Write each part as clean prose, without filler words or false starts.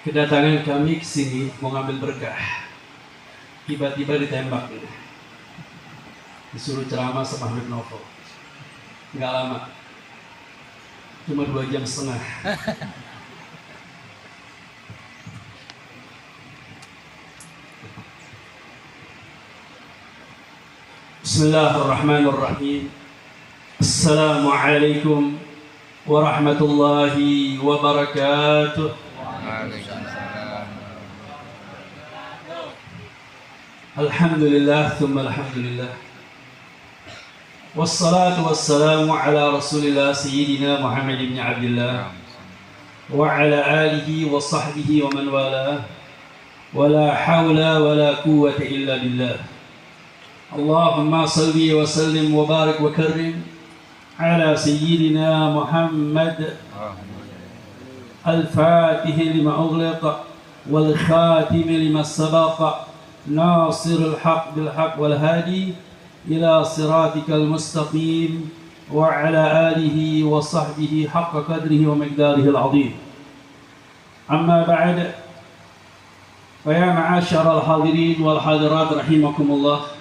kedatangan kami ke sini mau ngambil berkah. Tiba-tiba ditembak ini. Disuruh ceramah sama Habib Novel. Nggak lama. Cuma 2 jam setengah. Bismillahirrahmanirrahim. Assalamualaikum warahmatullahi wabarakatuh. Alhamdulillah, thumma alhamdulillah. Wassalatu wassalamu ala rasulillah sayyidina Muhammad ibn Abdullah wa ala alihi wa sahbihi wa man wala wa la hawla wa la quwwata illa billah. Allahumma salli wa sallim wa barik wa karrim ala sayyidina Muhammad al-Fatih lima ughliqa wal khatim lima sabaqa nasirul haq bil haq wal hadi ila siratikal mustaqim wa ala alihi wa sahbihi haqqa qadrihi wa miqdarihi al-azim. Amma ba'd, fa ya ma'asyaral hadirin wal hadirat rahimakumullah.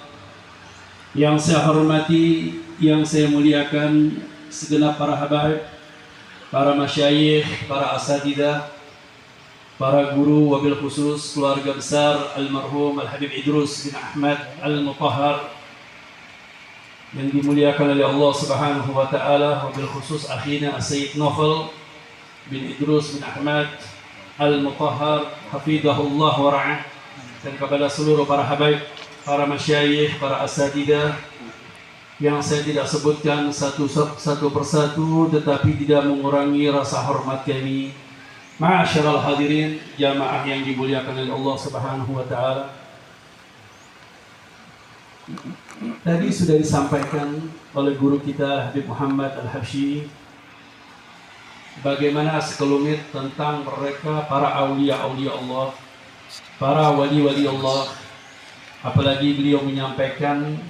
Yang saya hormati, yang saya muliakan segenap para habaib, para masyayikh, para asatidzah, para guru, wabil khusus keluarga besar almarhum Al-Habib Idrus bin Ahmad Al-Mutahhar yang dimuliakan oleh Allah Subhanahu wa taala, wabil khusus akhina Sayyid Novel bin Idrus bin Ahmad Al-Mutahhar hafizahullah wa ra'ah, dan kepada seluruh para habaib, para masyayikh, para asatidzah yang saya tidak sebutkan satu persatu, tetapi tidak mengurangi rasa hormat kami. Ma'asyiral hadirin, jamaah yang dimuliakan oleh Allah Subhanahu wa taala. Tadi sudah disampaikan oleh guru kita Habib Muhammad Al-Habsyi bagaimana sekelumit tentang mereka para aulia-aulia Allah, para wali-wali Allah. Apalagi beliau menyampaikan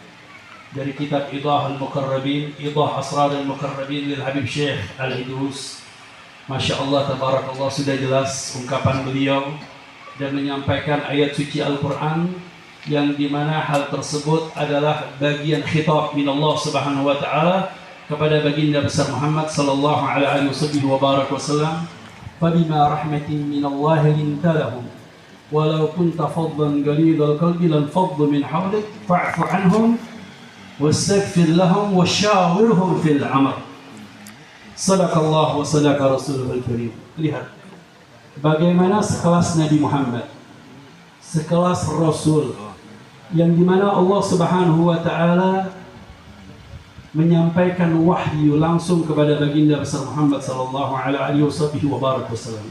dari kitab Idah Al-Muqarrabin, Idah Asrar Al-Muqarrabin lil Habib Syekh Al-Idrus. Masya Allah, tabarakallah, sudah jelas ungkapan beliau dan menyampaikan ayat suci Al-Quran yang dimana hal tersebut adalah bagian khitab min Allah Subhanahu wa ta'ala kepada baginda besar Muhammad sallallahu alaihi wasallam. Fabima rahmatin min Allah linta lahum walau kunta fadlan ghalidhal qalbi lan faddu min hawlik fa'fu anhum wastaghfir lahum wasyawirhum fil amr. Sadaqallah wa sadaqa rasulul karim. Lihat bagaimana sekelas Nabi Muhammad, sekelas Rasul yang dimana Allah Subhanahu wa ta'ala menyampaikan wahyu langsung kepada baginda besar Muhammad sallallahu alaihi wasallam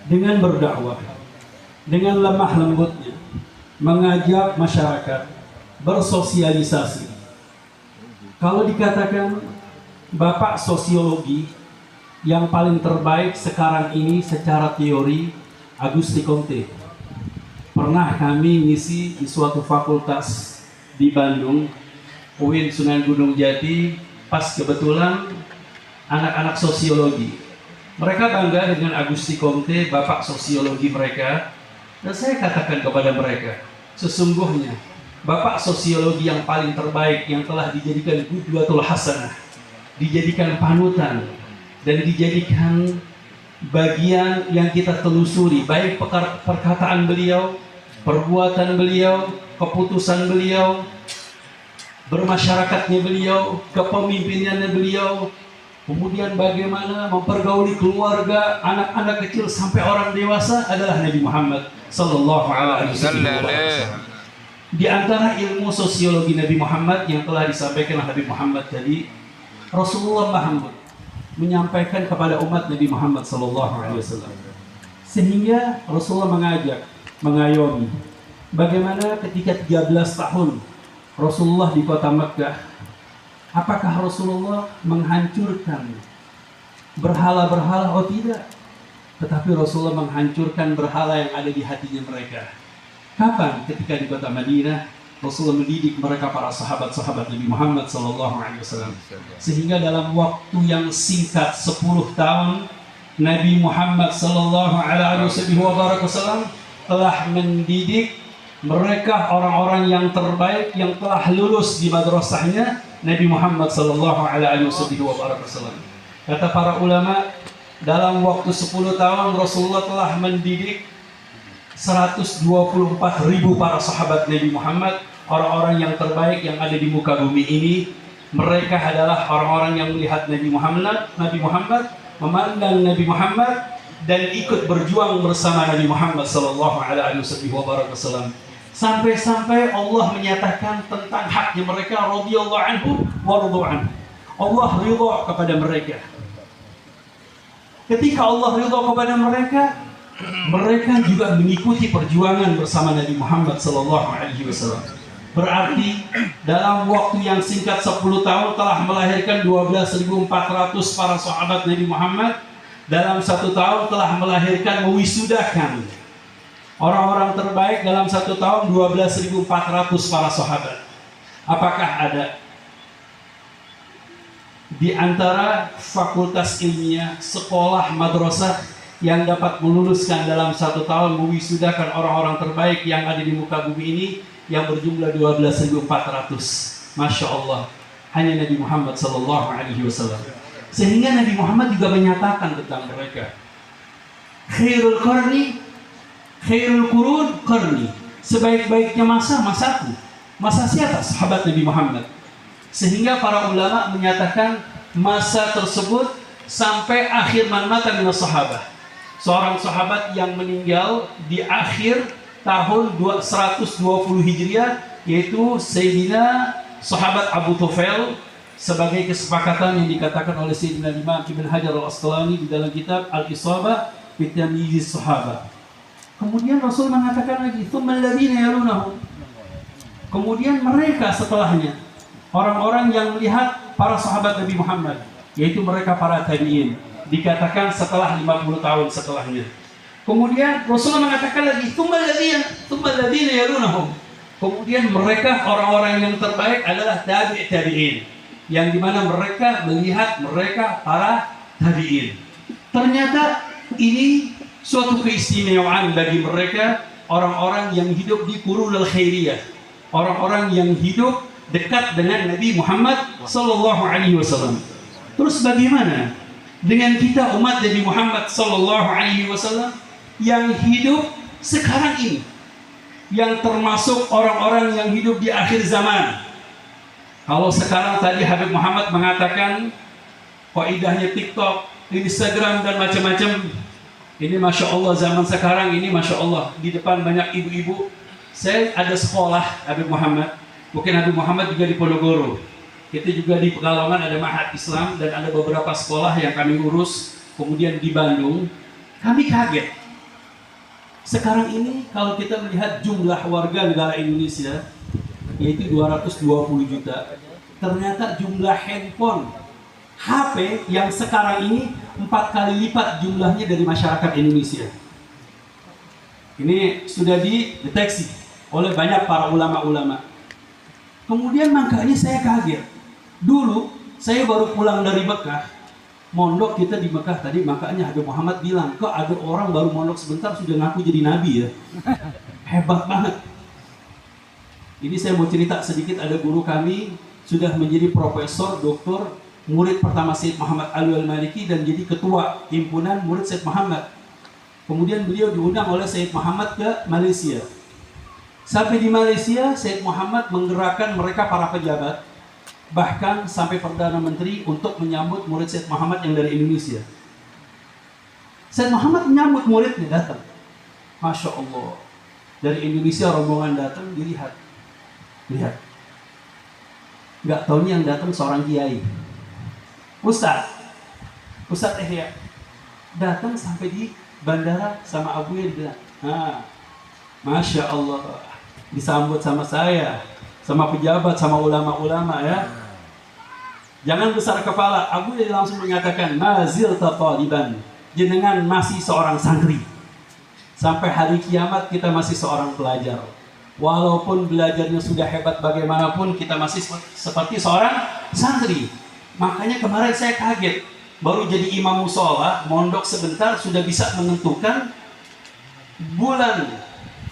dengan berdakwah, dengan lemah lembutnya mengajak masyarakat bersosialisasi. Kalau dikatakan bapak sosiologi yang paling terbaik sekarang ini secara teori, Auguste Comte. Pernah kami ngisi di suatu fakultas di Bandung, UIN Sunan Gunung Jati, pas kebetulan anak-anak sosiologi. Mereka bangga dengan Auguste Comte, bapak sosiologi mereka. Dan saya katakan kepada mereka, sesungguhnya bapak sosiologi yang paling terbaik yang telah dijadikan qudwatul hasanah, dijadikan panutan, dan dijadikan bagian yang kita telusuri, baik perkataan beliau, perbuatan beliau, keputusan beliau, bermasyarakatnya beliau, kepemimpinannya beliau, kemudian bagaimana mempergauli keluarga, anak-anak kecil sampai orang dewasa adalah Nabi Muhammad sallallahu alaihi wasallam. Di antara ilmu sosiologi Nabi Muhammad yang telah disampaikan Habib Muhammad tadi, Rasulullah Muhammad menyampaikan kepada umat Nabi Muhammad sallallahu alaihi wasallam. Sehingga Rasulullah mengajak, mengayomi bagaimana ketika 13 tahun Rasulullah di kota Makkah, apakah Rasulullah menghancurkan berhala-berhala? Oh tidak. Tetapi Rasulullah menghancurkan berhala yang ada di hatinya mereka. Kapan? Ketika di kota Madinah, Rasulullah mendidik mereka para sahabat-sahabat Nabi Muhammad SAW. Sehingga dalam waktu yang singkat 10 tahun, Nabi Muhammad sallallahu alaihi wasallam telah mendidik mereka orang-orang yang terbaik yang telah lulus di madrasahnya Nabi Muhammad sallallahu alaihi wasallam. Kata para ulama, dalam waktu 10 tahun Rasulullah telah mendidik 124.000 para sahabat Nabi Muhammad, orang-orang yang terbaik yang ada di muka bumi ini. Mereka adalah orang-orang yang melihat Nabi Muhammad, memandang Nabi Muhammad, dan ikut berjuang bersama Nabi Muhammad sallallahu alaihi wasallam. Sampai-sampai Allah menyatakan tentang haknya mereka, radhiyallahu anhu wa radu anhu. Allah ridha kepada mereka. Ketika Allah ridha kepada mereka, mereka juga mengikuti perjuangan bersama Nabi Muhammad sallallahu alaihi wasallam. Berarti dalam waktu yang singkat 10 tahun telah melahirkan 12.400 para sahabat Nabi Muhammad. Dalam 1 tahun telah melahirkan, mewisudakan orang-orang terbaik dalam 1 tahun 12.400 para sahabat. Apakah ada di antara fakultas ilmiah, sekolah, madrasah yang dapat meluluskan dalam 1 tahun, mewisudakan orang-orang terbaik yang ada di muka bumi ini yang berjumlah 12.400? Masya Allah, hanya Nabi Muhammad sallallahu alaihi wasallam. Sehingga Nabi Muhammad juga menyatakan tentang mereka, khairul qurun qarni, sebaik-baiknya masa, masaku. Masa siapa? Sahabat Nabi Muhammad. Sehingga para ulama menyatakan masa tersebut sampai akhir man mata minas sahabah. Seorang sahabat yang meninggal di akhir tahun 120 Hijriah, yaitu Sayyidina sahabat Abu Tufail, sebagai kesepakatan yang dikatakan oleh Sayyidina Imam Ibn Hajar al-Asqalani di dalam kitab Al-Isabah fi Tamyiz Sahabah. Kemudian Rasul mengatakan lagi, tsummal ladzina yalunahum. Kemudian mereka setelahnya, orang-orang yang melihat para sahabat Nabi Muhammad, yaitu mereka para tabi'in, dikatakan setelah 50 tahun setelahnya. Kemudian Rasulullah mengatakan lagi, tsummal ladzina yalunahum. Kemudian mereka orang-orang yang terbaik adalah tabi'in, yang dimana mereka melihat mereka para tabi'in. Ternyata ini suatu keistimewaan bagi mereka, orang-orang yang hidup di qurunul khairiyah, orang-orang yang hidup dekat dengan Nabi Muhammad sallallahu alaihi wasallam. Terus bagaimana dengan kita umat Nabi Muhammad sallallahu alaihi wasallam yang hidup sekarang ini, yang termasuk orang-orang yang hidup di akhir zaman? Kalau sekarang tadi Habib Muhammad mengatakan faidahnya TikTok, Instagram dan macam-macam. Ini Masya Allah zaman sekarang ini, Masya Allah, di depan banyak ibu-ibu. Saya ada sekolah Habib Muhammad, mungkin Habib Muhammad juga di Ponorogo. Kita juga di Pekalongan ada Ma'had Islam, dan ada beberapa sekolah yang kami urus. Kemudian di Bandung, kami kaget. Sekarang ini kalau kita melihat jumlah warga negara Indonesia, yaitu 220 juta. Ternyata jumlah handphone, HP yang sekarang ini 4 kali lipat jumlahnya dari masyarakat Indonesia. Ini sudah dideteksi oleh banyak para ulama-ulama. Kemudian makanya saya kaget. Dulu saya baru pulang dari Mekah, mondok kita di Mekah tadi, makanya Habib Muhammad bilang, kok ada orang baru mondok sebentar sudah ngaku jadi nabi ya. Hebat banget. Ini saya mau cerita sedikit, ada guru kami sudah menjadi profesor, doktor, murid pertama Sayyid Muhammad Alwi Al-Maliki, dan jadi ketua himpunan murid Sayyid Muhammad. Kemudian beliau diundang oleh Sayyid Muhammad ke Malaysia. Sampai di Malaysia, Sayyid Muhammad menggerakkan mereka para pejabat, bahkan sampai Perdana Menteri untuk menyambut murid Sayyid Muhammad yang dari Indonesia. Sayyid Muhammad menyambut muridnya datang. Masya Allah. Dari Indonesia rombongan datang, dilihat. Lihat. Nggak tahunya yang datang seorang kiai. Ustadz Ihya. Datang sampai di bandara sama Abu yang bilang, Masya Allah. Disambut sama saya, sama pejabat, sama ulama-ulama ya. Jangan besar kepala. Abu Yai langsung mengatakan, mazil taqaliban, jenengan masih seorang santri. Sampai hari kiamat kita masih seorang pelajar. Walaupun belajarnya sudah hebat bagaimanapun, kita masih seperti seorang santri. Makanya kemarin saya kaget. baru jadi imam musola, mondok sebentar sudah bisa menentukan bulan,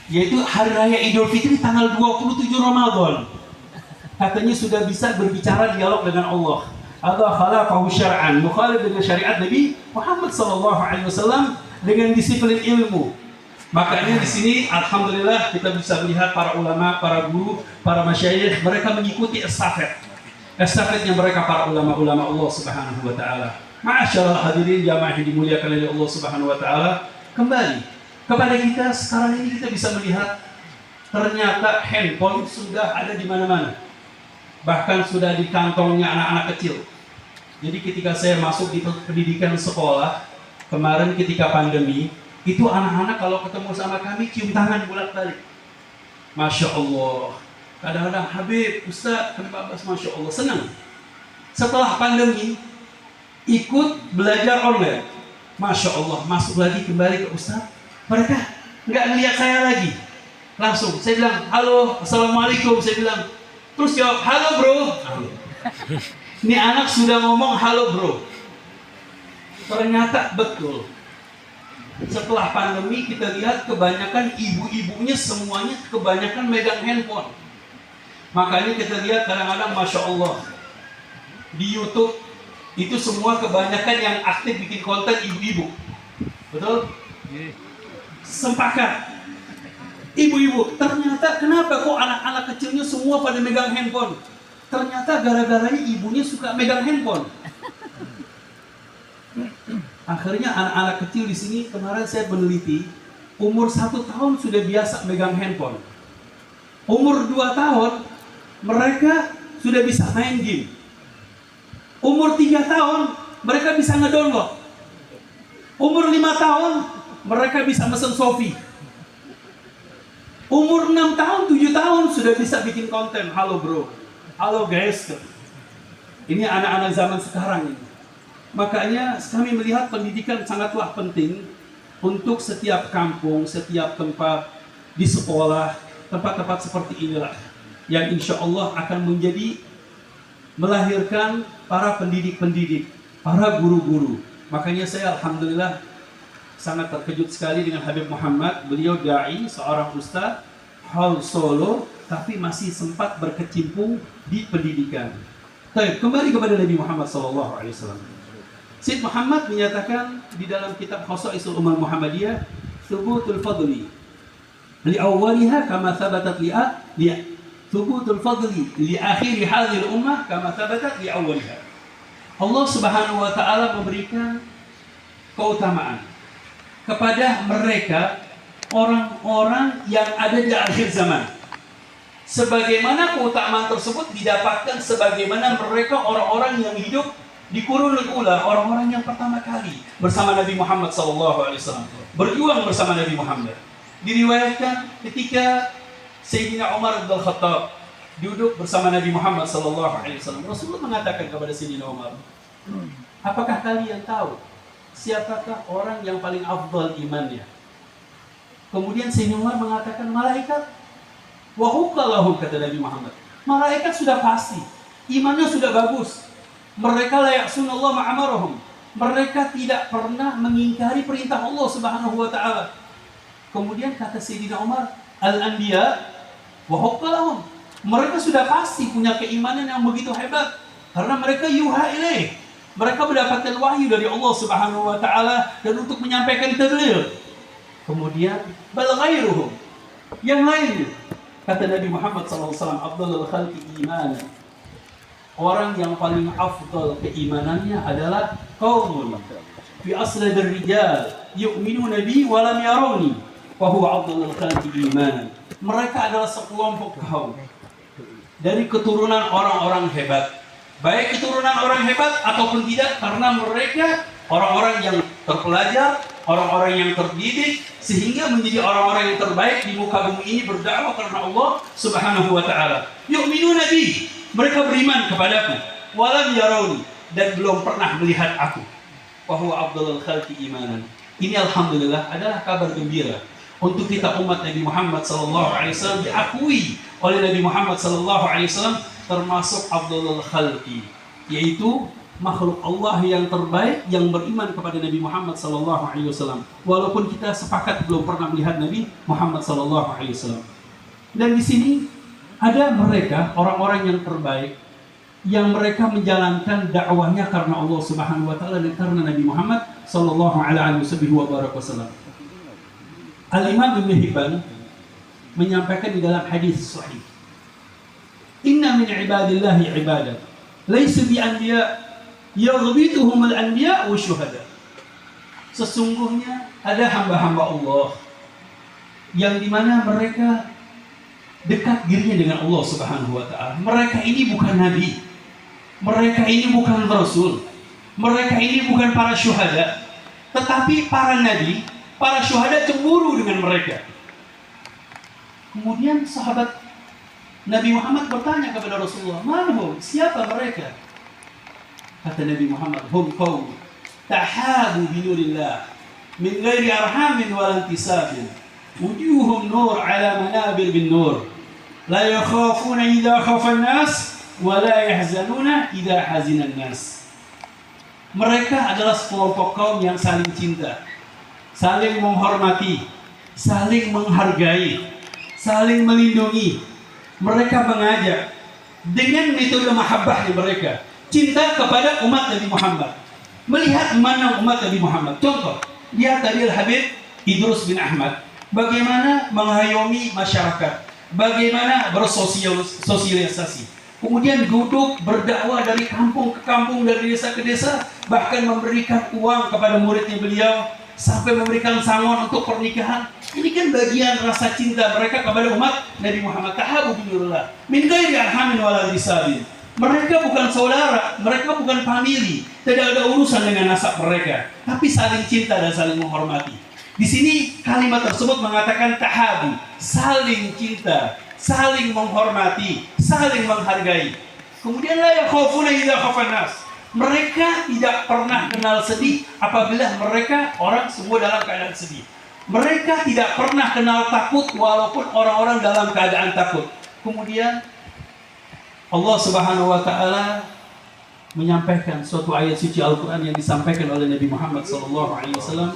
yaitu hari raya Idul Fitri tanggal 27 Ramadan. Katanya sudah bisa berbicara dialog dengan Allah. Ada khalafahu syar'an, mukhalif dengan syariat Nabi Muhammad SAW dengan disiplin ilmu. Makanya di sini alhamdulillah kita bisa melihat para ulama, para guru, para masyayikh, mereka mengikuti estafetnya mereka para ulama-ulama Allah Subhanahu wa taala. Ma'asyiral hadirin jamaah yang dimuliakan oleh Allah Subhanahu wa taala, kembali kepada kita sekarang ini kita bisa melihat ternyata handphone sudah ada di mana-mana. Bahkan sudah di kantongnya anak-anak kecil. Jadi ketika saya masuk di pendidikan sekolah kemarin ketika pandemi, itu anak-anak kalau ketemu sama kami cium tangan bolak-balik. Masya Allah. Kadang-kadang Habib, Ustaz, kenapa Masya Allah, senang. Setelah pandemi ikut belajar online. Masya Allah, masuk lagi kembali ke Ustaz. Mereka nggak ngeliat saya lagi. Langsung saya bilang, halo, assalamualaikum. Saya bilang, terus jawab, halo bro. Ini anak sudah ngomong halo bro. Ternyata betul. Setelah pandemi kita lihat kebanyakan ibu-ibunya semuanya kebanyakan megang handphone. Makanya kita lihat kadang-kadang Masya Allah di YouTube itu semua kebanyakan yang aktif bikin konten ibu-ibu. Betul? Sepakat. Ibu-ibu, ternyata kenapa kok anak-anak kecilnya semua pada megang handphone? Ternyata gara-garanya ibunya suka megang handphone. Akhirnya anak-anak kecil di sini kemarin saya meneliti, umur 1 tahun sudah biasa megang handphone. Umur 2 tahun mereka sudah bisa main game. Umur 3 tahun mereka bisa ngedownload. Umur 5 tahun mereka bisa mesen Sofi. Umur 6 tahun, 7 tahun sudah bisa bikin konten. Halo bro, halo guys. Ini anak-anak zaman sekarang ini. Makanya kami melihat pendidikan sangatlah penting untuk setiap kampung, setiap tempat di sekolah, tempat-tempat seperti inilah yang insya Allah akan menjadi melahirkan para pendidik-pendidik, para guru-guru. Makanya saya alhamdulillah sangat terkejut sekali dengan Habib Muhammad. Beliau da'i, seorang ustaz, hal Solo, tapi masih sempat berkecimpung di pendidikan. Baik, kembali kepada Nabi Muhammad SAW. Syed Muhammad menyatakan di dalam kitab Khosaisul Ummah Muhammadiyah, thubutul fadli li awwaliha kama thabatat li thubutul fadli li akhir hadhihi al-ummah kama thabatat li awwaliha. Allah Subhanahu wa taala memberikan keutamaan kepada mereka orang-orang yang ada di akhir zaman. Sebagaimana keutamaan tersebut didapatkan sebagaimana mereka orang-orang yang hidup di qurunul ula, orang-orang yang pertama kali bersama Nabi Muhammad SAW, berjuang bersama Nabi Muhammad. Diriwayatkan ketika Sayyidina Umar bin Khattab duduk bersama Nabi Muhammad SAW, Rasulullah mengatakan kepada Sayyidina Umar, apakah kalian tahu siapakah orang yang paling afdal imannya? Kemudian Sayyidina Umar mengatakan malaikat. Wa hukalahum, kata Nabi Muhammad. Malaikat sudah pasti, imannya sudah bagus. Mereka layak sunallah ma'amarahum. Mereka tidak pernah mengingkari perintah Allah Subhanahu wa taala. Kemudian kata Sayyidina Umar, al-anbiya wa hukalahum. Mereka sudah pasti punya keimanan yang begitu hebat karena mereka yuha ilaih. Mereka mendapatkan wahyu dari Allah Subhanahu wa taala dan untuk menyampaikan tabligh. Kemudian bal ghairuhum, yang lainnya, kata Nabi Muhammad SAW, afdalul khalqi imanan. Orang yang paling afdal keimanannya adalah qaumun fi asladir rijal yu'minuna bi wa lam yarawni wa huwa afdalul khalqi imanan. Mereka adalah sekelompok kaum dari keturunan orang-orang hebat. Baik keturunan orang hebat ataupun tidak, karena mereka orang-orang yang terpelajar, orang-orang yang terdidik, sehingga menjadi orang-orang yang terbaik di muka bumi ini berdakwah karena Allah Subhanahu wa taala. Yu'minuna bi, mereka beriman kepadaku, walam yarawni, dan belum pernah melihat aku. Wa huwa afdalul khalqi imanan. Ini alhamdulillah adalah kabar gembira untuk kita umat Nabi Muhammad SAW, diakui oleh Nabi Muhammad SAW termasuk afdalul khalqi, yaitu makhluk Allah yang terbaik yang beriman kepada Nabi Muhammad SAW. Walaupun kita sepakat belum pernah melihat Nabi Muhammad SAW. Dan di sini ada mereka orang-orang yang terbaik yang mereka menjalankan dakwahnya karena Allah Subhanahu wa taala dan karena Nabi Muhammad sallallahu alaihi wasallam. Al-Imam Ibnu Hibban menyampaikan di dalam hadis sahih, "Inna min ibadillahi ibadah, laysa bi anbiya, yaghbituhum al-anbiya wa syuhada." Sesungguhnya ada hamba-hamba Allah yang dimana mereka dekat dirinya dengan Allah Subhanahu wa taala. Mereka ini bukan nabi, mereka ini bukan rasul, mereka ini bukan para syuhada, tetapi para nabi, para syuhada cemburu dengan mereka. Kemudian sahabat Nabi Muhammad bertanya kepada Rasulullah, "Manhum? Siapa mereka?" Kata Nabi Muhammad, "Hum qaum tahabu bi nurillah min ghairi arhamin wala intisabin. Wujuhum nur ala manabir bin nur. La yakhafuna idza khafa an-nas wa la yahzanuna idza hazina an-nas." Mereka adalah sekelompok kaum yang saling cinta, saling menghormati, saling menghargai, saling melindungi. Mereka mengajak dengan metode mahabbahnya mereka, cinta kepada umat Nabi Muhammad, melihat memandang umat Nabi Muhammad. Contoh, lihat tadi Al-Habib Idrus bin Ahmad bagaimana mengayomi masyarakat, bagaimana bersosialisasi, kemudian duduk berdakwah dari kampung ke kampung, dari desa ke desa, bahkan memberikan uang kepada muridnya beliau, sampai memberikan sangon untuk pernikahan. Ini kan bagian rasa cinta mereka kepada umat Nabi Muhammad. Tahabu binurullah min ghairi arhamin wala disabin. Mereka bukan saudara, mereka bukan famili, tidak ada urusan dengan nasab mereka, tapi saling cinta dan saling menghormati. Di sini kalimat tersebut mengatakan tahabu, saling cinta, saling menghormati, saling menghargai. Kemudian la yakhafuna idza khafan nas. Mereka tidak pernah kenal sedih apabila mereka orang semua dalam keadaan sedih. Mereka tidak pernah kenal takut walaupun orang-orang dalam keadaan takut. Kemudian Allah Subhanahu wa taala menyampaikan suatu ayat suci Al-Qur'an yang disampaikan oleh Nabi Muhammad sallallahu alaihi wasallam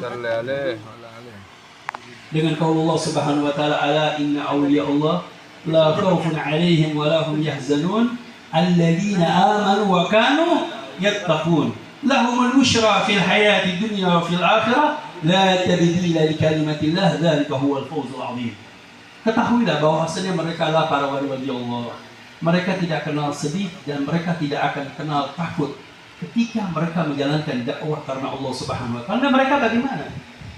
dengan qaul Allah Subhanahu wa taala, "Ala inna awliya Allah la khaufun 'alaihim wa la hum yahzanun alladziina aamanu wa kanu yattaqun lahumul busyra fil hayati dunya wa fil akhirah la tabdila li kalimatillah dzalika huwal fawzul 'adzim." Ketahuilah bahwasanya mereka adalah para wali-wali Allah. Mereka tidak kenal sedih dan mereka tidak akan kenal takut ketika mereka menjalankan dakwah karena Allah Subhanahu wa taala. Karena mereka bagaimana?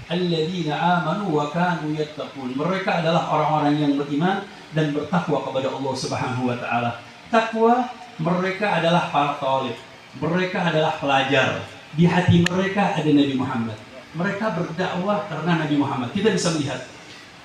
Alladzina amanu wa kanu yattaqun. Mereka adalah orang-orang yang beriman dan bertakwa kepada Allah Subhanahu wa taala. Takwa mereka adalah para talib. Mereka adalah pelajar. Di hati mereka ada Nabi Muhammad. Mereka berdakwah karena Nabi Muhammad. Kita bisa melihat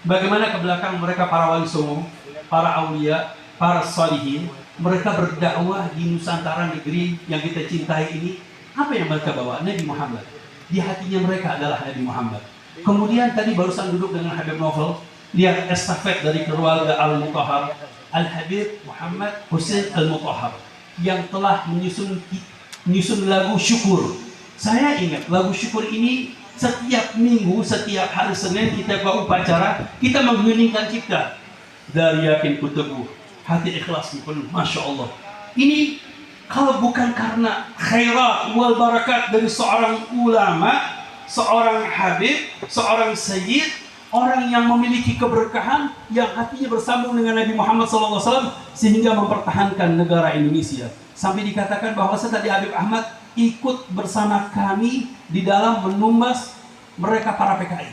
bagaimana ke belakang mereka para wali songo, para aulia, para salihin, mereka berdakwah di Nusantara negeri yang kita cintai ini. Apa yang mereka bawa? Nabi Muhammad. Di hatinya mereka adalah Nabi Muhammad. Kemudian tadi barusan duduk dengan Habib Novel, lihat estafet dari keluarga Al-Mutahhar, Al-Habib Muhammad Hussein Al-Mutahhar yang telah menyusun lagu syukur. Saya ingat lagu syukur ini setiap minggu, setiap hari Senin kita ke upacara, kita mengheningkan cipta. Dari yakin ku teguh, hati ikhlas penuh. Masya Allah. Ini kalau bukan karena khairat wal barakat dari seorang ulama, seorang habib, seorang sayyid, orang yang memiliki keberkahan, yang hatinya bersambung dengan Nabi Muhammad SAW, sehingga mempertahankan negara Indonesia. Sampai dikatakan bahwa tadi Habib Ahmad ikut bersama kami di dalam menumbas mereka para PKI.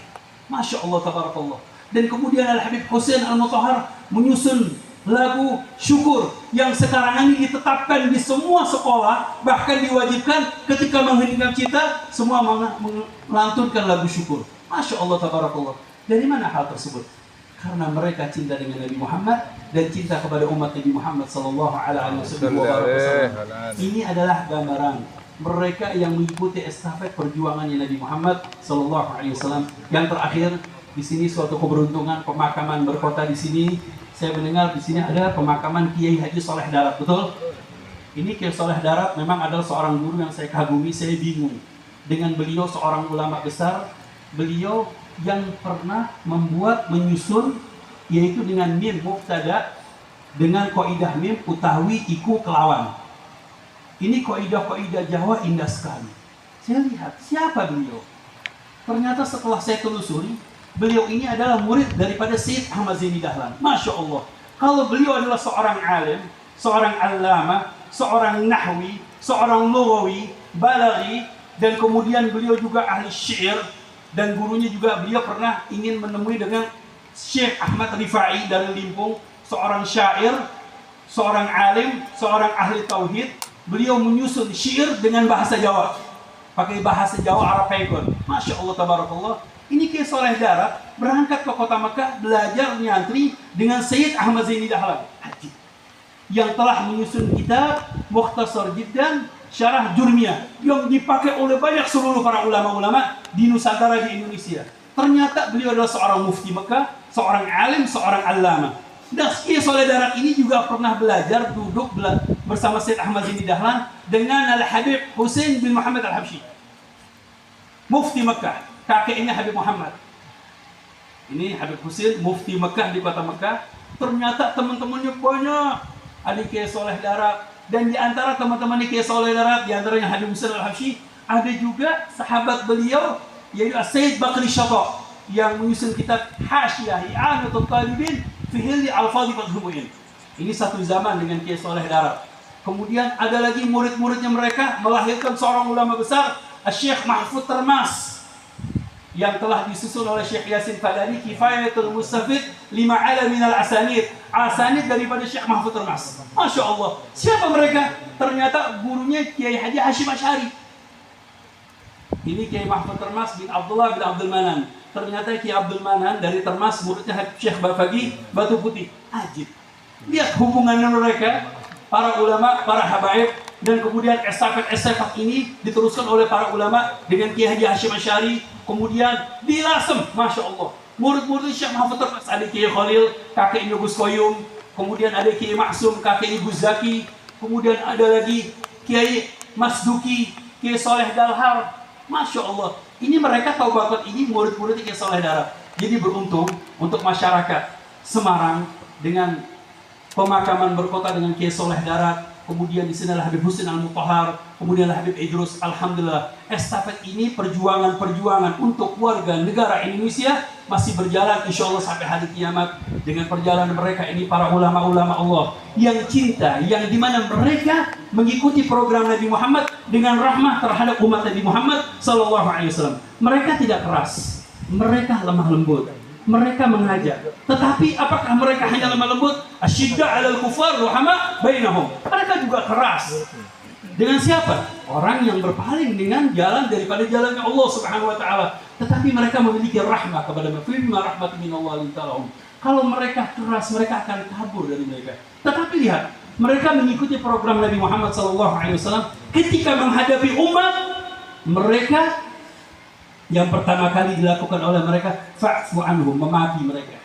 Masya Allah, tabarakallah. Dan kemudian Al-Habib Hussein Al-Mutahhar menyusun lagu syukur yang sekarang ini ditetapkan di semua sekolah, bahkan diwajibkan ketika mengheningkan cipta semua melantunkan lagu syukur. Masya Allah, tabarakallah. Dari mana hal tersebut? Karena mereka cinta dengan Nabi Muhammad dan cinta kepada umat Nabi Muhammad sallallahu alaihi wasallam. Ini adalah gambaran mereka yang mengikuti estafet perjuangannya Nabi Muhammad sallallahu alaihi wasallam. Yang terakhir, di sini suatu keberuntungan pemakaman berkota di sini. Saya mendengar di sini ada pemakaman Kiai Haji Saleh Darat, betul? Ini Kiai Soleh Darat memang adalah seorang guru yang saya kagumi, saya bingung dengan beliau, seorang ulama besar. Beliau yang pernah menyusun, yaitu dengan mim mubtada, dengan kaidah mim utawi iku kelawan. Ini kaidah Jawa indah sekali. Saya lihat siapa beliau. Ternyata setelah saya telusuri, beliau ini adalah murid daripada Syekh Ahmad Zaini Dahlan. Masya Allah. Kalau beliau adalah seorang alim, seorang allama, seorang nahwi, seorang lughawi, balaghi, dan kemudian beliau juga ahli syair, dan gurunya juga beliau pernah ingin menemui dengan Syekh Ahmad Rifai dari Limpung, seorang syair, seorang alim, seorang ahli tauhid. Beliau menyusun syair dengan bahasa Jawa, pakai bahasa Jawa Arab Paikon. Masya Allah, tabarakallah. Ini Kiai Soleh Darat berangkat ke kota Mekah belajar nyantri dengan Sayyid Ahmad Zaini Dahlan yang telah menyusun kitab Mukhtasar Jiddan Syarah Jurmiyah yang dipakai oleh banyak seluruh para ulama-ulama di Nusantara, di Indonesia. Ternyata beliau adalah seorang mufti Mekah, seorang alim, seorang allama. Dan Kiai Soleh Darat ini juga pernah belajar duduk bersama Sayyid Ahmad Zaini Dahlan dengan Al-Habib Husain bin Muhammad Al-Habsyi, mufti Mekah. Kakeknya Habib Muhammad. Ini Habib Husain, mufti Mekah di kota Mekah. Ternyata teman-temannya banyak. Ada Kiai Soleh Darat, dan di antara teman-teman Kiai Soleh Darat, di antaranya Habib Husain Al-Habsyi, ada juga sahabat beliau yaitu Sayyid Bakri Syata yang menyusun kitab Hasyiyah I'anatul Talibin fi Hilli Al-Fadhi Fathul Mu'in. Ini satu zaman dengan Kiai Soleh Darat. Kemudian ada lagi murid-muridnya mereka melahirkan seorang ulama besar, Syekh Mahfud Termas, yang telah disusun oleh Syekh Yasin Fadani, Kifayatul Mustafid lima ala minal asanid. Asanid daripada Syekh Mahfud Termas. Masya Allah. Siapa mereka? Ternyata gurunya Kiai Haji Hashim Asy'ari. Ini Kiai Mahfud Termas bin Abdullah bin Abdul Manan. Ternyata Kiai Abdul Manan dari Termas, muridnya Syekh Bafagi Batu Putih. Ajib. Lihat hubungannya mereka, para ulama, para habaib, dan kemudian estafet ini diteruskan oleh para ulama dengan Kiai Haji Hashim Asy'ari. Kemudian di Lasem, Masya Allah, murid-murid Syekh Mahfud Termas, ada Kiai Khalil, kakeknya Gus Koyum, kemudian ada Kiai Maksum, kakeknya Gus Zaki, kemudian ada lagi Kiai Mas Duki, Kiai Soleh Dalhar. Masya Allah, ini mereka tahu bakat ini murid-murid Kiai Soleh Darat. Jadi beruntung untuk masyarakat Semarang dengan pemakaman berkota dengan Kiai Soleh Darat. Kemudian di sini adalah Habib Husain Al-Mutahhar, kemudian Habib Idrus. Alhamdulillah, estafet ini perjuangan untuk warga negara Indonesia masih berjalan, insya Allah sampai hari kiamat. Dengan perjalanan mereka ini, para ulama-ulama Allah yang cinta, yang dimana mereka mengikuti program Nabi Muhammad dengan rahmah terhadap umat Nabi Muhammad Sallallahu Alaihi Wasallam. Mereka tidak keras, mereka lemah lembut. Mereka mengajak, tetapi apakah mereka hanya lemah lembut? Asyidda 'alal kufar ruhama bainahum. Mereka juga keras. Dengan siapa? Orang yang berpaling dengan jalan daripada jalannya Allah Subhanahu wa taala. Tetapi mereka memiliki rahmah kepada mereka. Rahmatin minallahi ta'ala. Kalau mereka keras, mereka akan kabur dari mereka. Tetapi lihat, mereka mengikuti program Nabi Muhammad SAW. Ketika menghadapi umat, mereka yang pertama kali dilakukan oleh mereka, fa'fu anhum, memaafi mereka.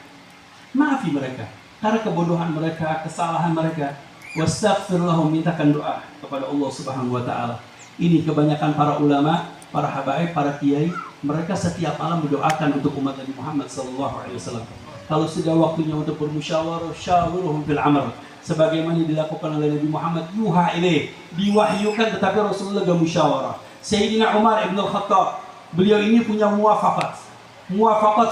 Maafi mereka karena kebodohan mereka, kesalahan mereka. Wastaghfir lahum, mintakan doa kepada Allah Subhanahu wa taala. Ini kebanyakan para ulama, para habaib, para kiai, mereka setiap malam mendoakan untuk umat Nabi Muhammad sallallahu alaihi wasallam. Kalau sudah waktunya untuk bermusyawarah, syawiruhum fil amr. Sebagaimana dilakukan oleh Nabi Muhammad, yuha ilaih, diwahyukan, tetapi Rasulullah gak musyawarah. Sayyidina Umar ibn al-Khattab, beliau ini punya muwafaqat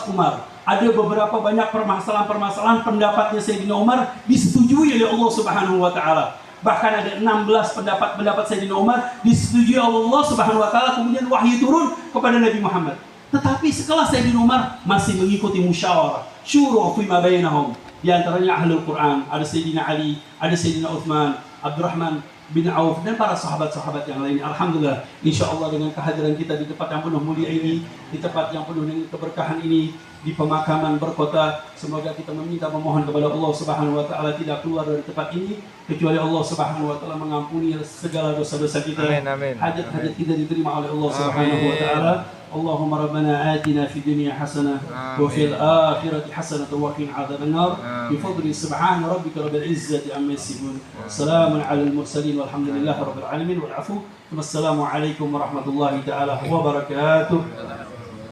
Umar. Ada beberapa banyak permasalahan-permasalahan pendapatnya Sayyidina Umar disetujui oleh Allah Subhanahu wa taala. Bahkan ada 16 pendapat Sayyidina Umar disetujui oleh Allah Subhanahu wa taala, kemudian wahyu turun kepada Nabi Muhammad. Tetapi setelah Sayyidina Umar masih mengikuti musyawarah, syura fi ma bainahum. Di antaranya Ahlul Quran, ada Sayyidina Ali, ada Sayyidina Uthman, Abdurrahman bin Auf, dan para sahabat-sahabat yang lain. Alhamdulillah, insya Allah dengan kehadiran kita di tempat yang penuh mulia ini, di tempat yang penuh dengan keberkahan ini, di pemakaman berkota, semoga kita memohon kepada Allah Subhanahu wa taala tidak keluar dari tempat ini kecuali Allah Subhanahu wa taala mengampuni segala dosa-dosa kita. Amin, amin. Hajat-hajat kita diterima oleh Allah Subhanahu wa taala. اللهم ربنا آتنا في الدنيا حسنة وفي الآخرة حسنة وقنا عذاب النار بفضل سبحان ربك رب العزة عما يصفون سلام على المرسلين والحمد لله رب العالمين والعفو والسلام عليكم ورحمة الله تعالى وبركاته.